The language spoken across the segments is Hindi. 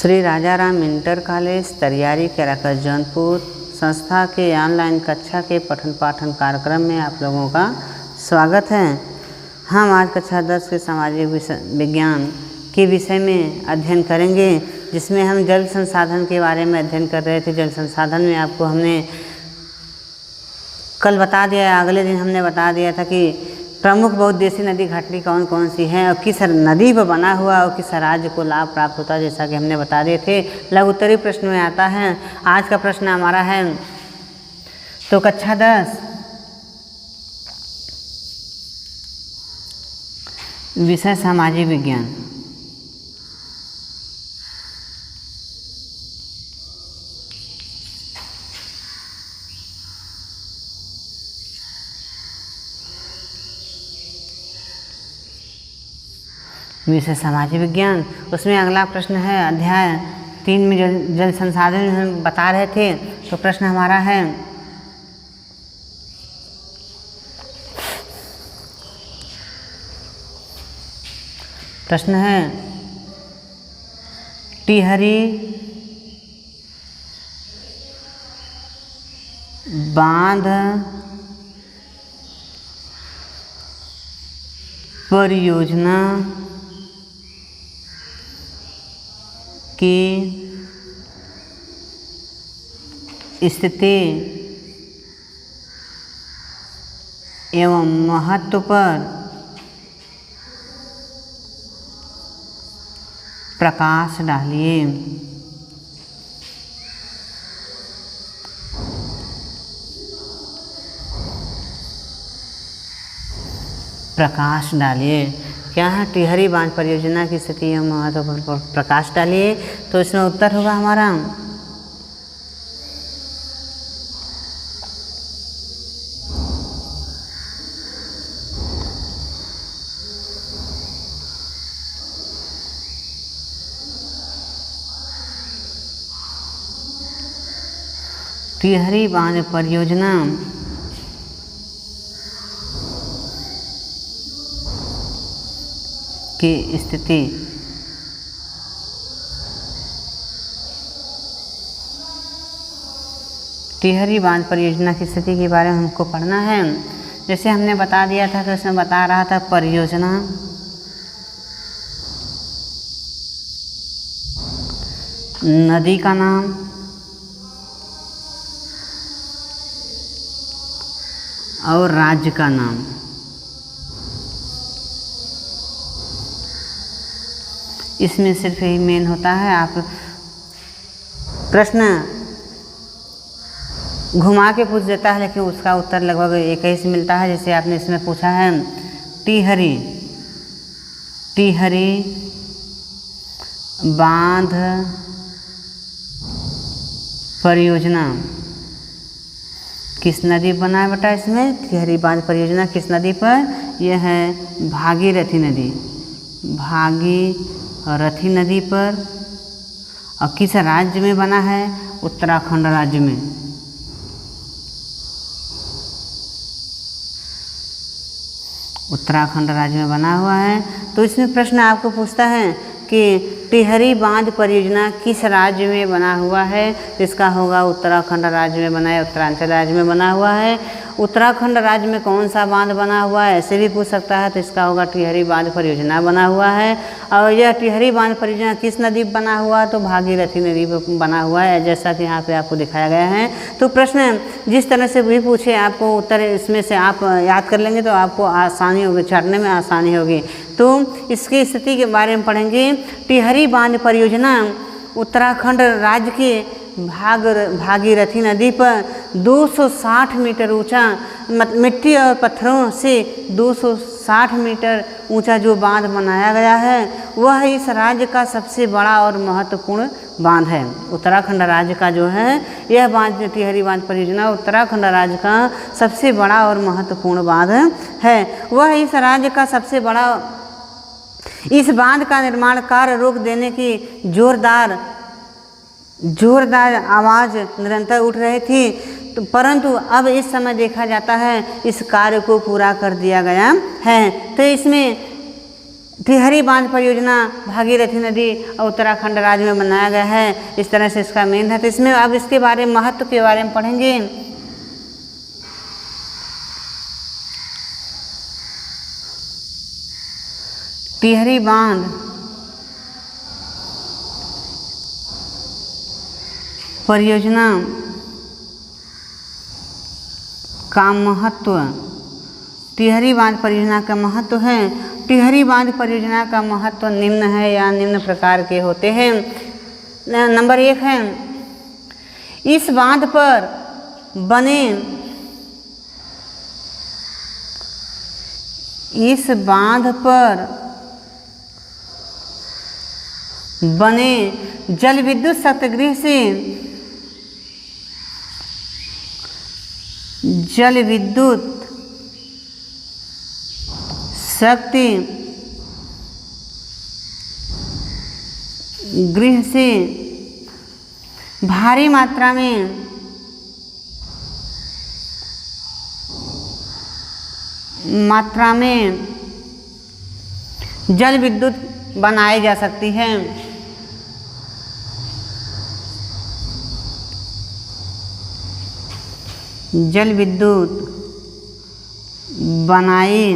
श्री राजाराम इंटर कॉलेज तरियारी कैराकस जौनपुर संस्था के ऑनलाइन कक्षा के पठन पाठन कार्यक्रम में आप लोगों का स्वागत है। हम आज कक्षा 10 के सामाजिक विज्ञान के विषय में अध्ययन करेंगे, जिसमें हम जल संसाधन के बारे में अध्ययन कर रहे थे। जल संसाधन में आपको हमने कल बता दिया, अगले दिन हमने बता दिया था कि प्रमुख बहुउद्देशीय नदी घाटी कौन कौन सी हैं और किस नदी पर बना हुआ और किस राज्य को लाभ प्राप्त होता है, जैसा कि हमने बता दिए थे। लघु उत्तरीय प्रश्न में आता है। आज का प्रश्न हमारा है तो कक्षा 10 विषय सामाजिक विज्ञान। विषय सामाजिक विज्ञान, उसमें अगला प्रश्न है अध्याय 3 में जल संसाधन हम बता रहे थे। तो प्रश्न हमारा है टिहरी बांध परियोजना की स्थिति एवं महत्व पर प्रकाश डालिए। प्रकाश डालिए। क्या है? टिहरी बांध परियोजना की स्थिति एवं महत्व पर प्रकाश डालिए। तो इसमें उत्तर होगा हमारा टिहरी बांध परियोजना की स्थिति टिहरी बांध परियोजना की स्थिति के बारे में हमको पढ़ना है। जैसे हमने बता दिया था कि उसमें बता रहा था परियोजना नदी का नाम और राज्य का नाम। इसमें सिर्फ यही मेन होता है। आप प्रश्न घुमा के पूछ देता है, लेकिन उसका उत्तर लगभग एक ही से मिलता है। जैसे आपने इसमें पूछा है टिहरी बांध परियोजना किस नदी बना है बेटा? इसमें टिहरी बांध परियोजना किस नदी पर? यह है भागीरथी नदी, भागीरथी नदी पर। और किस राज्य में बना है? उत्तराखंड राज्य में। उत्तराखंड राज्य में बना हुआ है। तो इसमें प्रश्न आपको पूछता है कि टिहरी बांध परियोजना किस राज्य में बना हुआ है? इसका होगा उत्तराखंड राज्य में बना है, उत्तरांचल राज्य में बना हुआ है। उत्तराखंड राज्य में कौन सा बांध बना हुआ है, ऐसे भी पूछ सकता है। तो इसका होगा टिहरी बांध परियोजना बना हुआ है। और यह टिहरी बांध परियोजना किस नदी पर बना हुआ? तो भागीरथी नदी पर बना हुआ है, जैसा कि यहाँ पे आपको दिखाया गया है। तो प्रश्न जिस तरह से भी पूछे, आपको उत्तर इसमें से आप याद कर लेंगे तो आपको आसानी होगी, छाटने में आसानी होगी। तो इसकी स्थिति के बारे में पढ़ेंगे। टिहरी बांध परियोजना उत्तराखंड राज्य के भागीरथी नदी पर 260 मीटर ऊंचा मिट्टी और पत्थरों से 260 मीटर ऊंचा जो बांध बनाया गया है, वह इस राज्य का सबसे बड़ा और महत्वपूर्ण बांध है। उत्तराखंड राज्य का जो है यह बांध, टिहरी बांध परियोजना उत्तराखंड राज्य का सबसे बड़ा और महत्वपूर्ण बांध है। वह इस राज्य का सबसे बड़ा। इस बांध का निर्माण कार्य रोक देने की जोरदार आवाज़ निरंतर उठ रही थी, तो परंतु अब इस समय देखा जाता है इस कार्य को पूरा कर दिया गया है। तो इसमें टिहरी बांध परियोजना भागीरथी नदी और उत्तराखंड राज्य में बनाया गया है। इस तरह से इसका मेन है। तो इसमें अब इसके बारे में, महत्व के बारे में पढ़ेंगे। टिहरी बांध परियोजना का महत्व। टिहरी बांध परियोजना का महत्व है। टिहरी बांध परियोजना का महत्व निम्न है या निम्न प्रकार के होते हैं। नंबर 1 है, इस बांध पर बने जल विद्युत शक्तिगृह से जल विद्युत शक्ति गृह से भारी मात्रा में जल विद्युत बनाई जा सकती है। जल विद्युत बनाई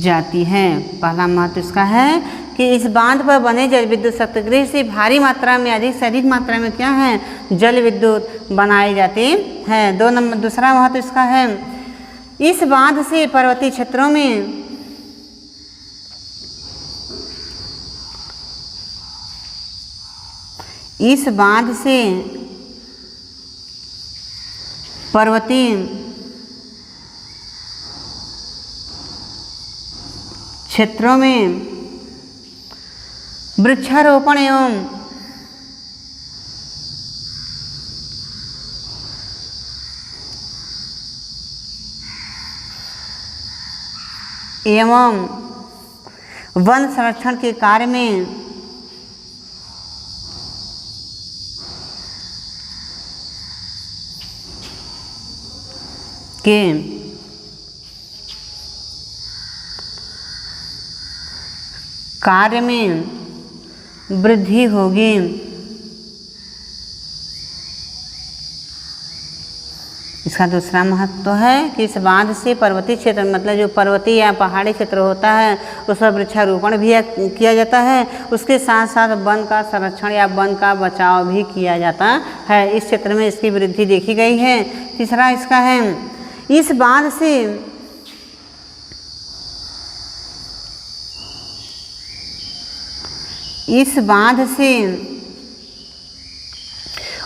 जाती है। पहला महत्व इसका है कि इस बांध पर बने जल विद्युत शक्तिगृह से भारी मात्रा में, अधिक से अधिक मात्रा में क्या है, जल विद्युत बनाई जाती है। दूसरा महत्व इसका है, इस बांध से पर्वतीय क्षेत्रों में पर्वतीय क्षेत्रों में वृक्षारोपण एवं वन संरक्षण के कार्य में वृद्धि होगी। इसका दूसरा महत्व है कि इस बांध से पर्वतीय क्षेत्र, मतलब जो पर्वतीय या पहाड़ी क्षेत्र होता है उस पर वृक्षारोपण भी किया जाता है। उसके साथ साथ वन का संरक्षण या वन का बचाव भी किया जाता है। इस क्षेत्र में इसकी वृद्धि देखी गई है। तीसरा इसका है, इस बांध से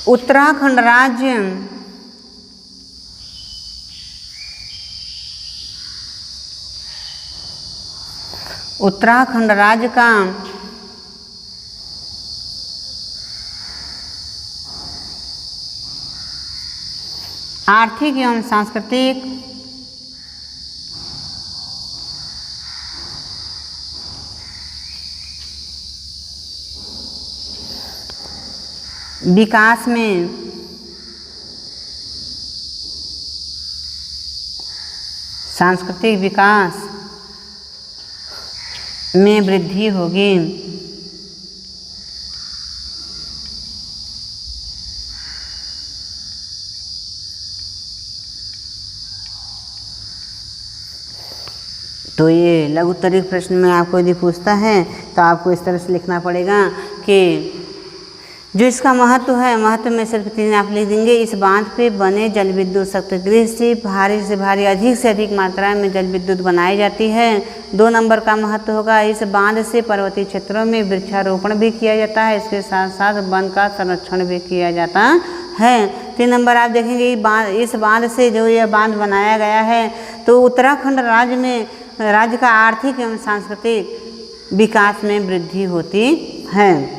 उत्तराखंड राज्य का आर्थिक एवं सांस्कृतिक विकास में वृद्धि होगी। तो ये लघु उत्तरीय प्रश्न में आपको यदि पूछता है तो आपको इस तरह से लिखना पड़ेगा कि जो इसका महत्व है, महत्व में सिर्फ 3 आप लिख देंगे। इस बांध पे बने जल विद्युत शक्तिगृह से भारी, अधिक से अधिक मात्रा में जल विद्युत बनाई जाती है। 2 नंबर का महत्व होगा, इस बांध से पर्वतीय क्षेत्रों में वृक्षारोपण भी किया जाता है। इसके साथ साथ वन का संरक्षण भी किया जाता है। 3 नंबर आप देखेंगे, इस बांध से जो यह बांध बनाया गया है तो उत्तराखंड राज्य का आर्थिक एवं सांस्कृतिक विकास में वृद्धि होती है।